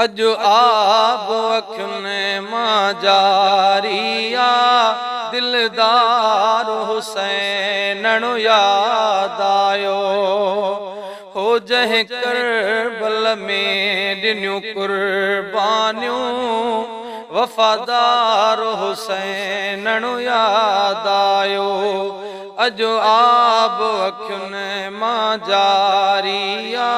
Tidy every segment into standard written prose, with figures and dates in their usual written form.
अजु आब अखियुनि मां जारिया दिलदार हुसैनणु याद आयो हो जंहिं करबल में ॾिनियूं कुर्बानियूं वफ़ादार हुसैनणु याद आयो अजु आब अखियुनि मां जारिया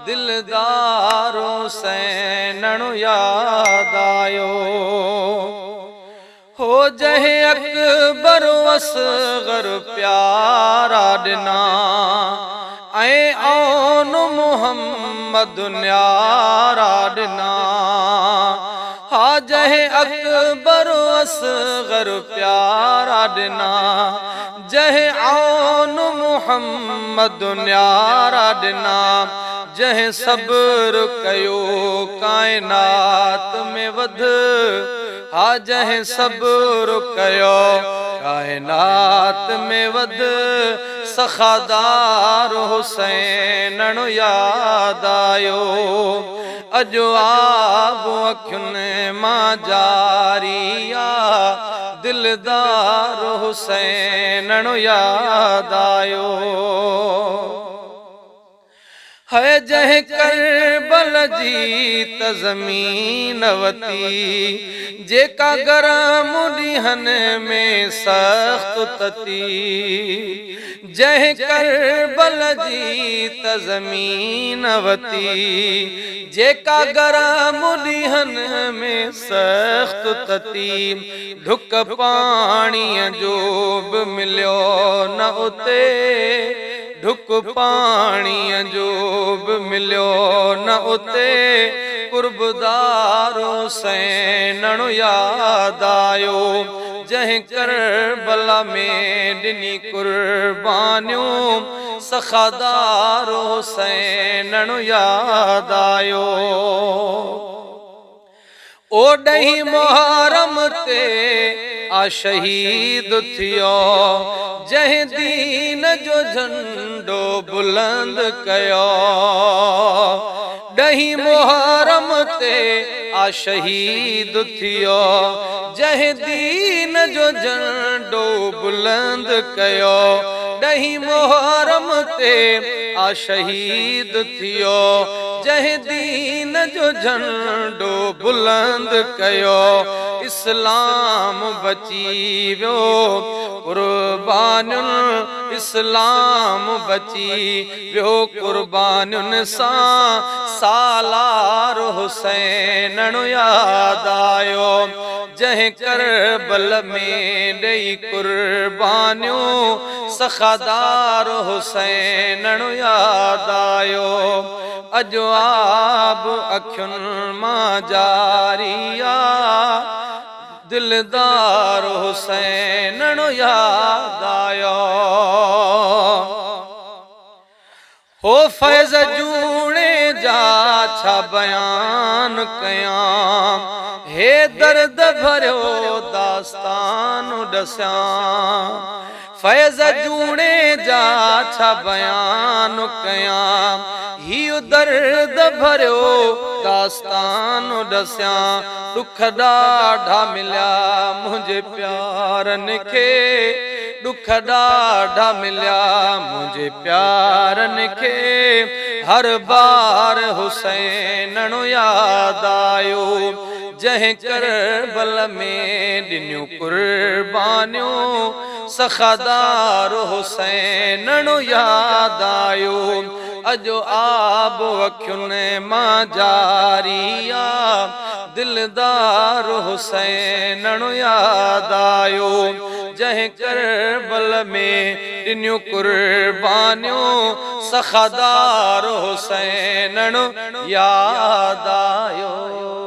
दिलदार हुसैनणु याद आयो हो जंहिं अकबर असग़र प्यारा ॾिना ऐं औन मुहम्मद न्यारा ॾिना हा जंहिं अकबर असग़र प्यारा ॾिना जंहिं औन मुहम्मद न्यारा ॾिना जंहिं सब्र कयो कायनात में वध हा जंहिं सब्र कयो कायनात में वध सखादार हुसैनणु याद आयो अजु आब अखियुनि मां जारिया दिलदार हुसैनणु याद आयो है जंहिं करबल जी ज़मीन वती जेका गरम ॾींहनि में सख़्त तती जंहिं करबल जी ज़मीन वती जेका गरम ॾींहनि में सख़्त तती ढुक पाणीअ जो बि मिलियो न उते ढुक पाणीअ जो बि मिलियो न उते कुर्बदार हुसैनणु याद आयो जंहिं करबला में ॾिनी कुर्बानियूं सखादार हुसैनणु याद आयो ओॾहीं मुहर्रम ते आ शहीद थियो जंहिं दीन जो झंडो बुलंद कयो ॾहीं मुहर्रम ते आ शहीद थियो जंहिं दीन जो झंडो बुलंद कयो ॾहीं मुहर्रम ते आ शहीद थियो जंहिं दीन जो झंडो बुलंद कयो इस्लाम बची वियो कुर्बानियुनि इस्लाम बची वियो कुर्बानियुनि सां सालार हुसैनणु याद आयो जंहिं करबल में ॾेई कुर्बानियूं सखादार हुसैनणु याद आयो अजु आब अखियुनि मां जारिया दिलदार हुसैनणु याद आयो हो फैज़ जूणे जा छा बयान कयां हे दर्द भरियो दास्तान ॾसियां फैज़ जूणे जा छा बयान कयां हीउ दर्द भरियो दास्तान ॾसियां दुख ॾाढा मिलिया मुंहिंजे प्यारनि खे दुख ॾाढा मिलिया मुंहिंजे प्यारनि खे हर बार हुसैनणु याद आयो जंहिं करबल में ॾिनियूं कुर्बानियूं सखादार हुसैनणु याद आयो अजु आब अखियुनि मां जारिया दिलदार हुसैनणु याद आयो जंहिं करबल में ॾिनियूं कुर्बानियूं सखादार हुसैनणु याद आयो।